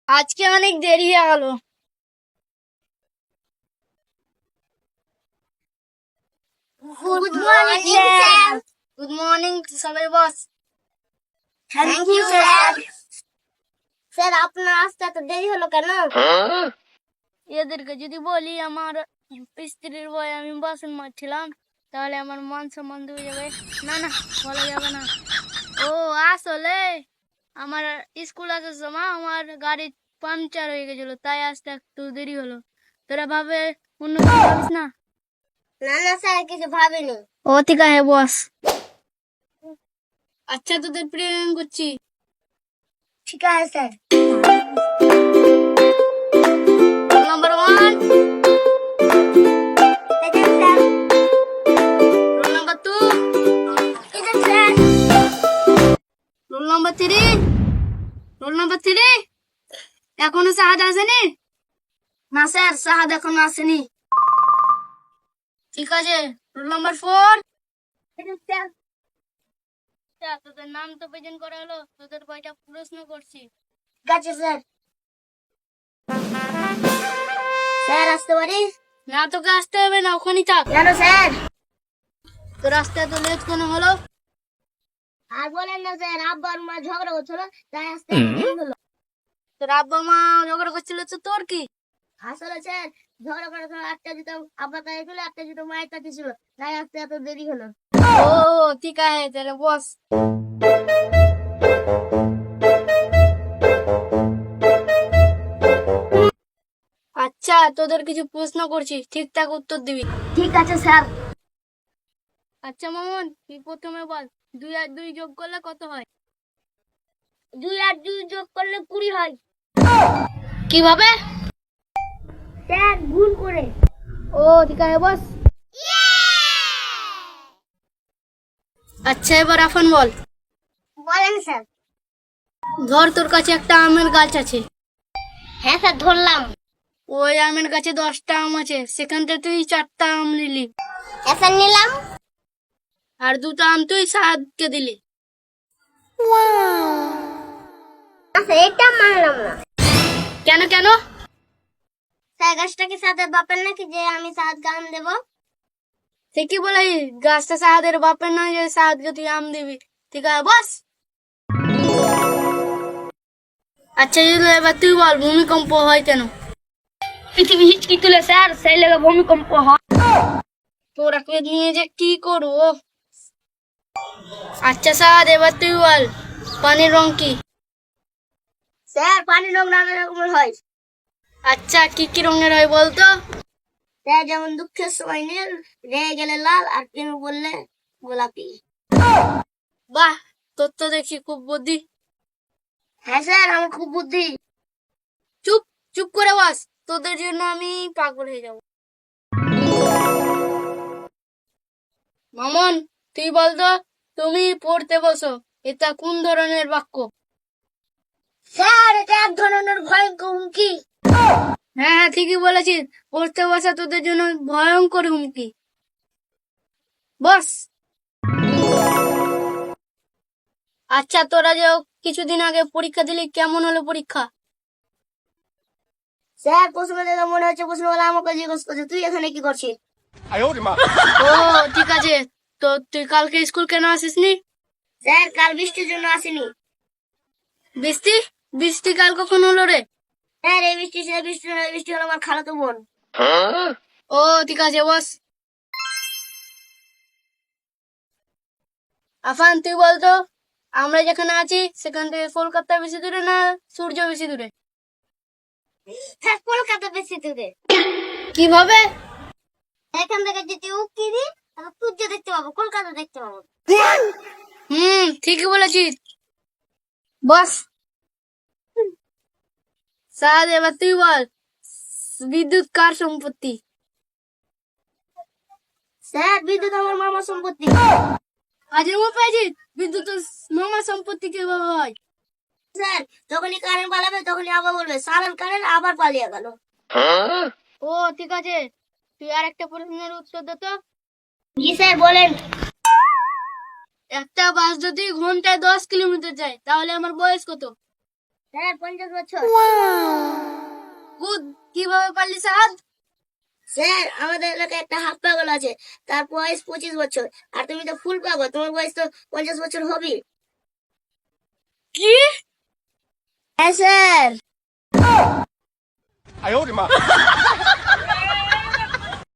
আজকে অনেক দেরি হয়ে গেল। Good morning sir. Good morning সবাই, boss. Thank you sir. Sir আপনার আসতে এত দেরি হলো কেন? এদেরকে যদি বলি আমার স্ত্রীর বয় আমি বাসন মাজছিলাম, তাহলে আমার মান সম্মান হয়ে যাবে। না না, বলা যাবে না। ও আসলে আমার স্কুল আসার সময় আমার গাড়ি পাংচার হয়ে গেছিল, তাই আসতে একটু দেরি হলো। তোরা ভাবে অন্য কিছু ভাবিস না? না না স্যার, কিছু ভাবিনি। ও ঠিক আছে বস। আচ্ছা তোদের প্রেরণ করছি। ঠিক আছে sir. Number 1, sir. Roll number 2, sir. Roll number 3, roll number 3। এখনো সাহাদ আসেনি? না স্যার, সাহাদ এখনো আসেনি। ঠিক আছে, রোল নাম্বার 4। তোদের নাম তো প্রেজেন্ট করা হলো, তোদের কয়টা প্রশ্ন করছি। ঠিক আছে স্যার। স্যার আসতে পারি? না, তোকে আসতে হবে না, ওখানেই থাক। কেন স্যার? তোর আসতে এত লেট কেন হলো? আর বলেন না স্যার, আব্বা আর মা ঝগড়া করছিল, তাই আসতে দেরি হলো। তোর আব্বা মা ঝগড়া করছিল তো তোর কি? আসলে স্যার, ঝগড়া করার সময় একটা জুতো আব্বা তাই ছিল, একটা জুতো মায়ের কাছে ছিল, তাই আসতে এত দেরি হলো। ও ঠিক আছে, তাহলে বস। আচ্ছা তোদের কিছু প্রশ্ন করছি, ঠিকঠাক উত্তর দিবি। ঠিক আছে স্যার। আচ্ছা মামুন, তুই প্রথমে বল, 2 আর 2 যোগ করলে কত হয়? 2 আর 2 যোগ করলে 20 হয়। কিভাবে? স্যার ভুল করে। ও ঠিক আছে বস। আচ্ছা এবার আফান বল। বলেন স্যার। ধর তোর কাছে একটা আমের গাছ আছে। হ্যাঁ স্যার, ধরলাম। ওই আমের গাছে 10টা আম আছে, সেখান থেকে তুই 4টা আম নিলি। হ্যাঁ স্যার, নিলাম। আর 2টা আম তুই সাহাদকে দিলি। আচ্ছা, এটা মানলাম না। কেন কেন? স্যার গাছটা কি সাহাদের বাপের নাকি যে আমি সাহাদকে আম দেবো? ঠিকই বলে, গাছটা সাহাদের বাপের নয় যে সাহাদকে তুই আম দিবি। ঠিক আছে বস। আচ্ছা এবার তুই বল, ভূমিকম্প হয় কেন? পৃথিবী হিচকি তুলে স্যার, সেই লেগে ভূমিকম্প হয়। তোরা নিয়ে যে কি করবো। আচ্ছা সাহাদ এবার তুই বল, পানির রং কি? স্যার পানির রং নানা রকমের হয়। আচ্ছা কি কি রঙের হয় বলতো? স্যার যেমন দুঃখের সময় নীল, রেগে গেলে লাল, আর প্রেমে বললে গোলাপি। বাহ, তোর তো দেখি খুব বুদ্ধি। হ্যাঁ স্যার, আমার খুব বুদ্ধি। চুপ চুপ করে বস, তোদের জন্য আমি পাগল হয়ে যাব। মামন তুই বলতো, তুমি পড়তে বসো, এটা কোন ধরনের বাক্য? স্যার এটা এক ধরনের ভয়ঙ্কর হুমকি। হ্যাঁ হ্যাঁ ঠিকই বলেছিস, পড়তে বসা তোদের জন্য ভয়ঙ্কর হুমকি। বস। আচ্ছা তোরা যে কিছুদিন আগে পরীক্ষা দিলি, কেমন হলো পরীক্ষা? স্যার প্রশ্ন দেখে মনে হচ্ছে প্রশ্নগুলো আমাকে জিজ্ঞেস করছে, তুই এখানে কি করছিস? ও ঠিক আছে, তো তুই কালকে স্কুল কেন আসিসনি? স্যার কাল বৃষ্টির জন্য আসিনি। বৃষ্টি? বৃষ্টি কাল কখন হলো রে? স্যার এই বৃষ্টি সে বৃষ্টি নয়, বৃষ্টি হলো আমার খালাতো বোন। ও ঠিক আছে বস। আফান তুই বলতো, আমরা যেখানে আছি সেখান থেকে কলকাতা বেশি দূরে না সূর্য বেশি দূরে? স্যার কলকাতা বেশি দূরে। কিভাবে? এখান থেকে যদি উকি দিই তাহলে সূর্য দেখতে পাবো, কলকাতা দেখতে পাবো। ঠিকই বলেছিস বস। সাদ এবার তুই বল, বিদ্যুৎ কার সম্পত্তি? স্যার বিদ্যুৎ আমার মামার সম্পত্তি। আজের মো পেয়েছিস, বিদ্যুৎ মামার সম্পত্তি কিভাবে হয়? স্যার যখনই কারেন্ট পালাবে তখনই আবার বলবে সারান কারেন্ট, আবার পালিয়ে গেল। ও ঠিক আছে, তুই আর একটা প্রশ্নের উত্তর দে তো। জি স্যার বলেন। একটা বাস যদি ঘন্টায় 10 কিলোমিটার যায় তাহলে আমার বয়স কত? স্যার 50 বছর। গুড, কিভাবে পারলি স্যার? স্যার আমাদের এলাকায় একটা হাফ পাগল আছে, তার বয়স 25 বছর, আর তুমি তো ফুল পাগল, তোমার বয়স তো 50 বছর হবে। কি? হ্যাঁ স্যার। 哎呦我的妈！